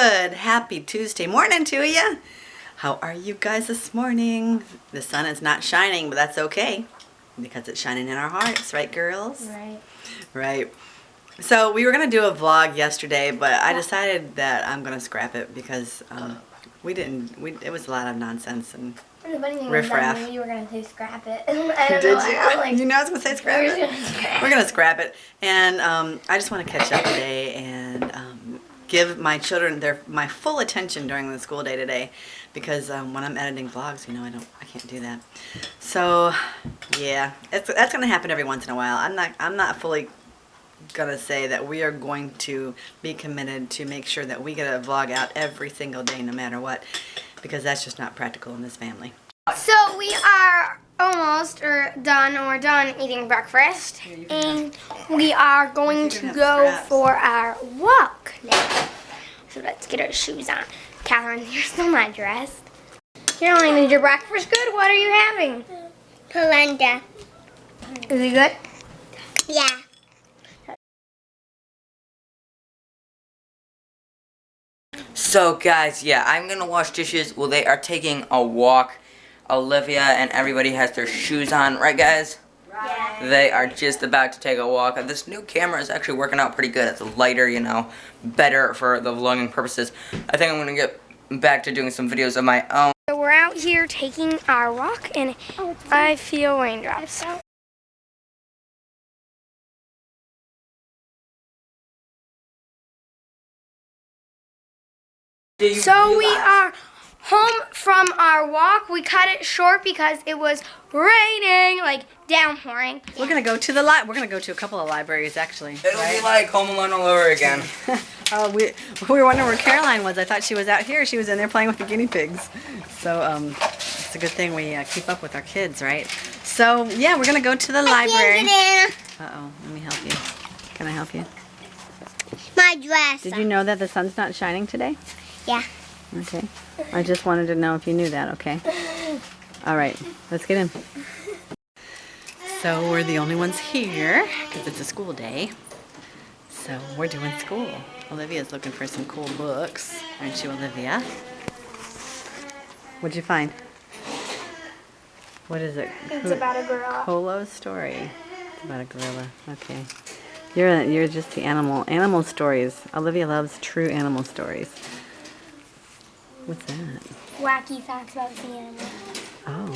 Good, happy Tuesday morning to you. How are you guys this morning? The sun is not shining, but that's okay because it's shining in our hearts, right, girls? Right. Right. So we were gonna do a vlog yesterday, but I decided that I'm gonna scrap it because it was a lot of nonsense and The funny thing riffraff. was I knew you were gonna say scrap it. Did you? You know I was gonna say scrap it. We're gonna scrap it, and I just want to catch up today and give my children my full attention during the school day today, because when I'm editing vlogs, you know, I can't do that. So yeah, that's gonna happen every once in a while. I'm not fully gonna say that we are going to be committed to make sure that we get a vlog out every single day, no matter what, because that's just not practical in this family. So we are almost done eating breakfast, and we are going to go for our walk now. So let's get our shoes on. Catherine, you're still not dressed. Caroline, is your breakfast good? What are you having? Polenta. Is it good? Yeah. So guys, yeah, I'm gonna wash dishes while they are taking a walk. Olivia and everybody has their shoes on, right guys? Right. They are just about to take a walk. This new camera is actually working out pretty good. It's lighter, you know, better for the vlogging purposes. I think I'm gonna get back to doing some videos of my own. So we're out here taking our walk, and I feel raindrops. So we are home from our walk. We cut it short because it was raining, like downpouring. We're gonna go to we're gonna go to a couple of libraries actually. It'll be like Home Alone all over again. We were wondering where Caroline was. I thought she was out here. She was in there playing with the guinea pigs. So it's a good thing we keep up with our kids, right? So yeah, we're gonna go to the library. Uh-oh, let me help you. Can I help you? My dress. Did you know that the sun's not shining today? Yeah. Okay. I just wanted to know if you knew that, okay? All right, let's get in. So we're the only ones here because it's a school day. So we're doing school. Olivia's looking for some cool books. Aren't you, Olivia? What'd you find? What is it? It's about a gorilla. Colo's story. It's about a gorilla. Okay. You're just the animal stories. Olivia loves true animal stories. What's that? Wacky facts about the animal. Oh.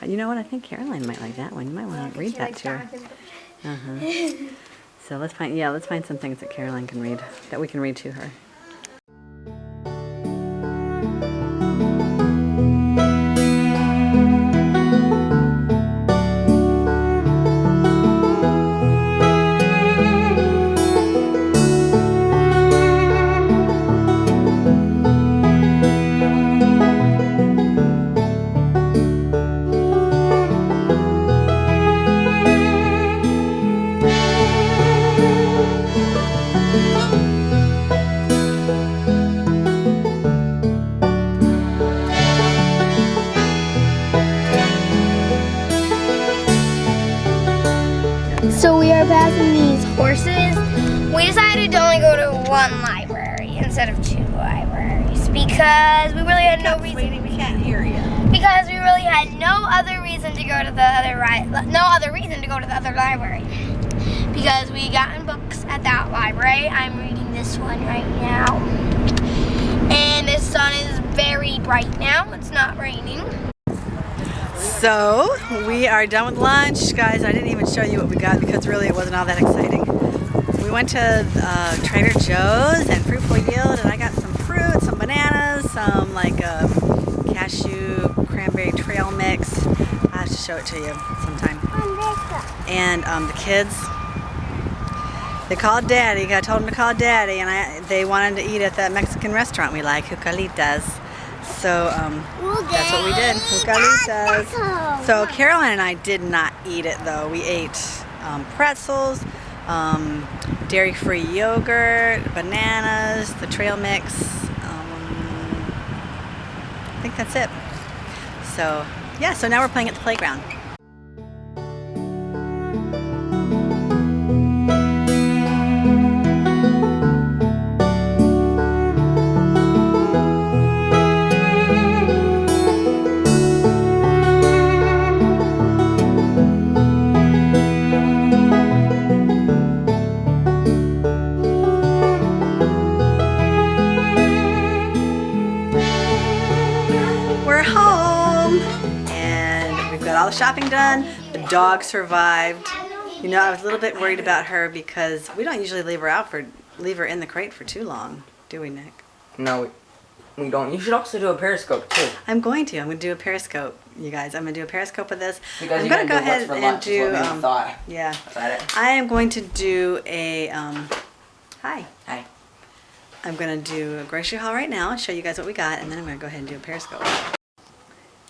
You know what? I think Caroline might like that one. You might want to read that to her. Uh-huh. So let's find some things that Caroline can read, that we can read to her. So we are passing these horses. We decided to only go to one library instead of two libraries because we really had no reason. We can't hear you. Because we really had no other reason to go to the other library. Because we gotten books at that library. I'm reading this one right now, and the sun is very bright now. It's not raining. So we are done with lunch, guys. I didn't even show you what we got because really it wasn't all that exciting. We went to Trader Joe's and Fruitful Yield, and I got some fruit, some bananas, some like cashew cranberry trail mix. I have to show it to you sometime. And the kids, they called Daddy. I told them to call Daddy, and they wanted to eat at that Mexican restaurant we like, Jucalitas. So that's what we did, Jucalitas. So Caroline and I did not eat it though. We ate pretzels, dairy-free yogurt, bananas, the trail mix. I think that's it. So yeah, so now we're playing at the playground. we're home and we've got all the shopping done. The dog survived. You know, I was a little bit worried about her because we don't usually leave her in the crate for too long, do we, Nick? No, we don't. You should also do a Periscope too. I'm going to do a Periscope, you guys. I'm going to do a Periscope of this. Because I'm going to go ahead and do, yeah. I am going to do a, hi. Hi. I'm going to do a grocery haul right now and show you guys what we got, and then I'm going to go ahead and do a Periscope.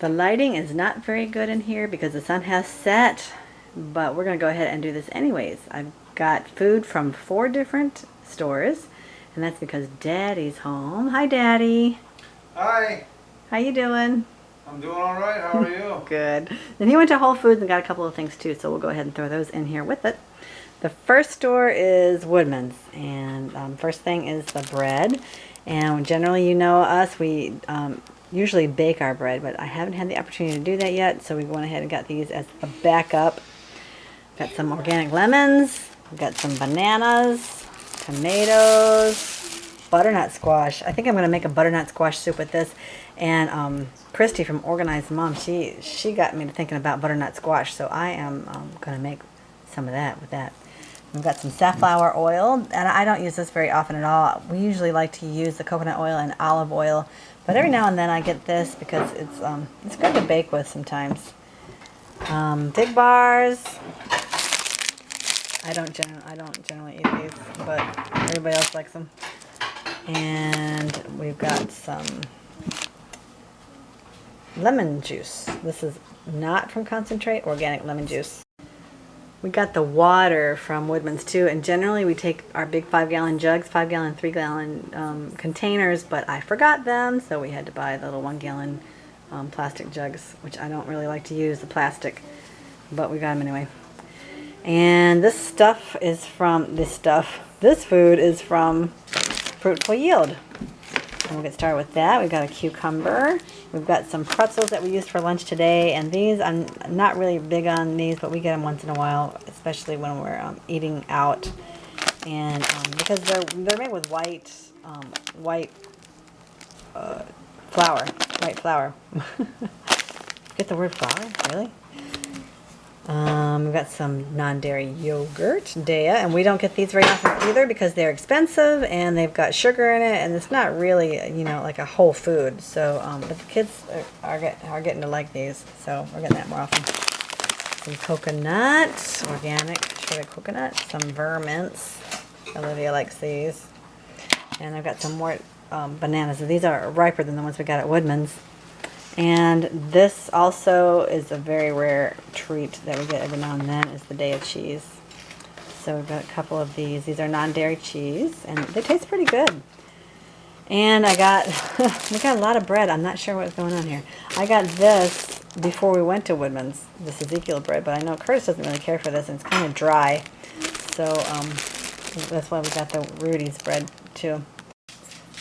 The lighting is not very good in here because the sun has set, but we're going to go ahead and do this anyways. I've got food from 4 different stores, and that's because Daddy's home. Hi, Daddy. Hi. How you doing? I'm doing all right. How are you? Good. Then he went to Whole Foods and got a couple of things too, so we'll go ahead and throw those in here with it. The first store is Woodman's, and first thing is the bread. And generally, you know us, we usually bake our bread, but I haven't had the opportunity to do that yet, so we went ahead and got these as a backup. Got some organic lemons, we've got some bananas, tomatoes, butternut squash. I think I'm going to make a butternut squash soup with this. And Christy from Organized Mom, she got me to thinking about butternut squash, so I am going to make some of that with that. We've got some safflower oil, and I don't use this very often at all. We usually like to use the coconut oil and olive oil, but every now and then I get this because it's good to bake with sometimes. Fig bars. I don't generally eat these, but everybody else likes them. And we've got some lemon juice. This is not from concentrate, organic lemon juice. We got the water from Woodman's too, and generally we take our big 5-gallon jugs, 5-gallon, 3-gallon containers, but I forgot them, so we had to buy the little 1-gallon plastic jugs, which I don't really like to use, the plastic, but we got them anyway. And this stuff is from, this food is from Fruitful Yield. And we'll get started with that. We've got a cucumber. We've got some pretzels that we used for lunch today, and these, I'm not really big on these, but we get them once in a while, especially when we're eating out. And because they're made with white flour. Get the word flour? Really? We've got some non-dairy yogurt, Daya, and we don't get these very often either because they're expensive and they've got sugar in it, and it's not really, you know, like a whole food. So, but the kids are getting to like these, so we're getting that more often. Some coconut, organic shredded coconut, some vermints. Olivia likes these, and I've got some more bananas. These are riper than the ones we got at Woodman's. And this also is a very rare treat that we get every now and then, is the Daya cheese. So we've got a couple of these. These are non-dairy cheese, and they taste pretty good. And I got, we got a lot of bread. I'm not sure what's going on here. I got this before we went to Woodman's, this Ezekiel bread, but I know Curtis doesn't really care for this, and it's kind of dry. So that's why we got the Rudy's bread too.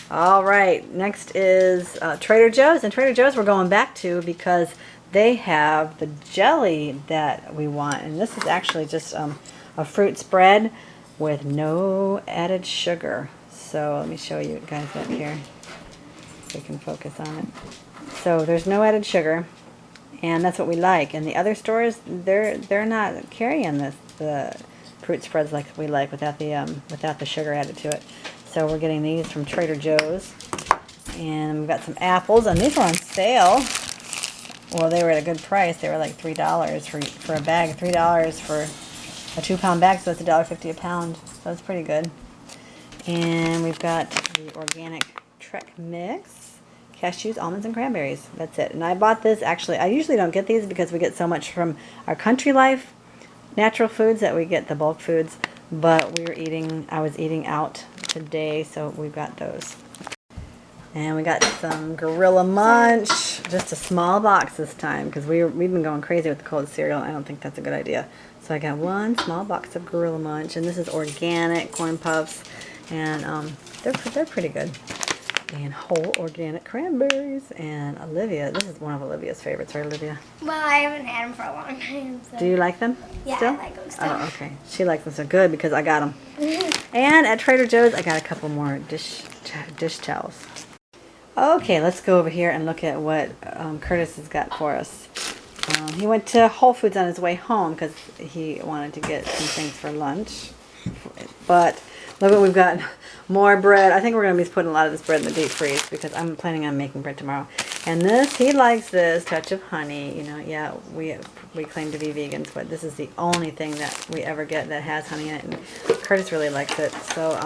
All right, next is Trader Joe's, and Trader Joe's we're going back to because they have the jelly that we want, and this is actually just a fruit spread with no added sugar. So let me show you guys up here so we can focus on it. So there's no added sugar, and that's what we like. And the other stores, they're not carrying the fruit spreads like we like without the sugar added to it. So we're getting these from Trader Joe's. And we've got some apples, and these were on sale. Well, they were at a good price. They were like $3 for a bag, $3 for a 2-pound bag, so it's $1.50 a pound. So it's pretty good. And we've got the organic Trek mix, cashews, almonds, and cranberries. That's it. And I bought this, actually, I usually don't get these because we get so much from our Country Life natural foods that we get the bulk foods. But I was eating out today, so we've got those. And we got some Gorilla Munch, just a small box this time, because we've been going crazy with the cold cereal, and I don't think that's a good idea. So I got one small box of Gorilla Munch, and this is organic corn puffs, and they're pretty good. And whole organic cranberries. And Olivia, this is one of Olivia's favorites, right, Olivia? Well, I haven't had them for a long time. So. Do you like them? Yeah, still? I like them still. Oh, okay. She likes them so good because I got them. And at Trader Joe's, I got a couple more dish towels. Okay, let's go over here and look at what Curtis has got for us. He went to Whole Foods on his way home because he wanted to get some things for lunch. But look what we've got. More bread. I think we're going to be putting a lot of this bread in the deep freeze because I'm planning on making bread tomorrow. And this, he likes this touch of honey. You know, yeah, we claim to be vegans, but this is the only thing that we ever get that has honey in it. And Curtis really likes it, so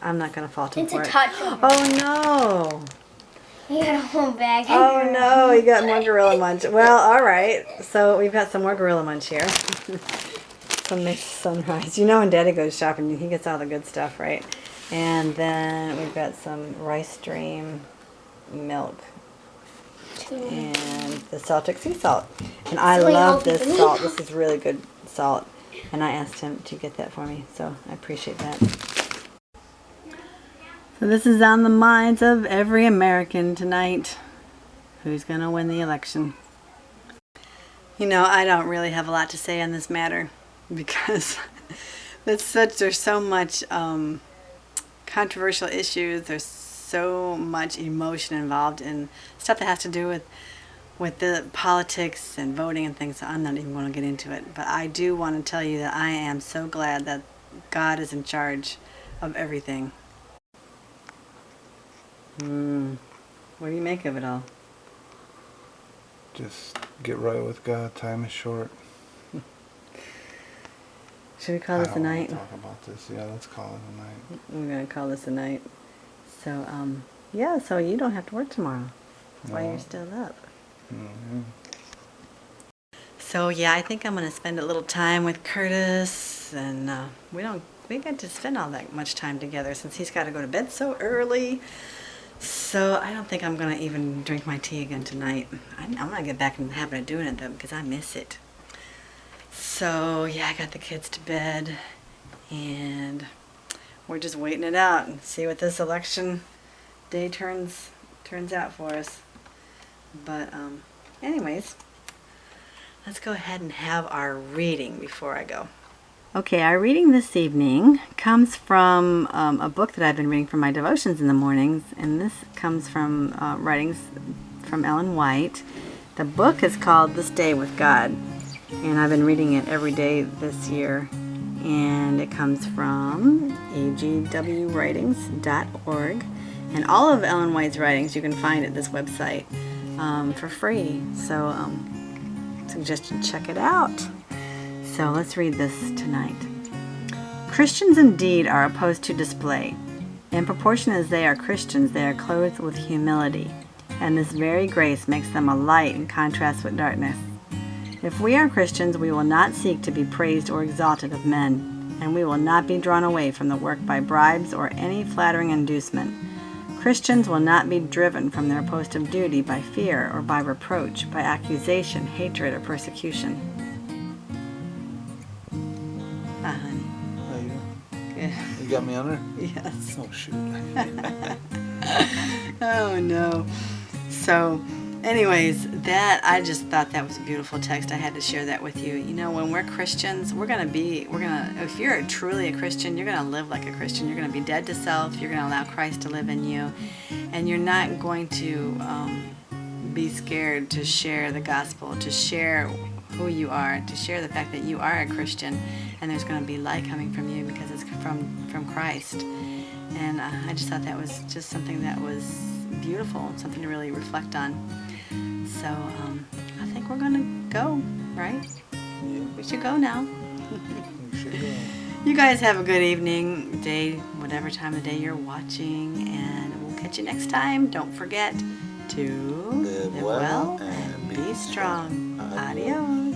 I'm not going to fault him for it. It's a touch of Oh no! You got a whole bag. Oh no, he got more Gorilla Munch. Well, alright. So we've got some more Gorilla Munch here. Some nice sunrise. You know when Daddy goes shopping, he gets all the good stuff, right? And then we've got some Rice Stream milk. And the Celtic sea salt. And I love this salt. This is really good salt. And I asked him to get that for me, so I appreciate that. So this is on the minds of every American tonight. Who's going to win the election? You know, I don't really have a lot to say on this matter because there's so much controversial issues. There's so much emotion involved in stuff that has to do with the politics and voting and things. So I'm not even going to get into it. But I do want to tell you that I am so glad that God is in charge of everything. What do you make of it all? Just get right with God. Time is short. Should we call this a night? Talk about this. Yeah, let's call it a night. We're gonna call this a night. So yeah. So you don't have to work tomorrow. That's why you're still up. Mm-hmm. So yeah, I think I'm gonna spend a little time with Curtis, and we get to spend all that much time together since he's got to go to bed so early. So I don't think I'm going to even drink my tea again tonight. I'm going to get back in the habit of doing it though because I miss it. So yeah, I got the kids to bed and we're just waiting it out and see what this election day turns out for us. But anyways, let's go ahead and have our reading before I go. Okay, our reading this evening comes from a book that I've been reading for my devotions in the mornings, and this comes from writings from Ellen White. The book is called This Day with God, and I've been reading it every day this year, and it comes from agwritings.org, and all of Ellen White's writings you can find at this website for free, so suggest you check it out. So let's read this tonight. Christians indeed are opposed to display. In proportion as they are Christians, they are clothed with humility, and this very grace makes them a light in contrast with darkness. If we are Christians, we will not seek to be praised or exalted of men, and we will not be drawn away from the work by bribes or any flattering inducement. Christians will not be driven from their post of duty by fear or by reproach, by accusation, hatred, or persecution. Honey. How you doing? Good. You got me under? Yes. Oh, shoot. Oh no. So anyways, I just thought that was a beautiful text. I had to share that with you. You know, when we're Christians, if you're truly a Christian, you're gonna live like a Christian. You're gonna be dead to self. You're gonna allow Christ to live in you, and you're not going to be scared to share the gospel, to share who you are, to share the fact that you are a Christian, and there's going to be light coming from you because it's from Christ. And I just thought that was just something that was beautiful, something to really reflect on. So I think we're going to go, right? Yeah. We should go now. We should go. You guys have a good evening, day, whatever time of day you're watching, and we'll catch you next time. Don't forget to Live well and be strong. Adios.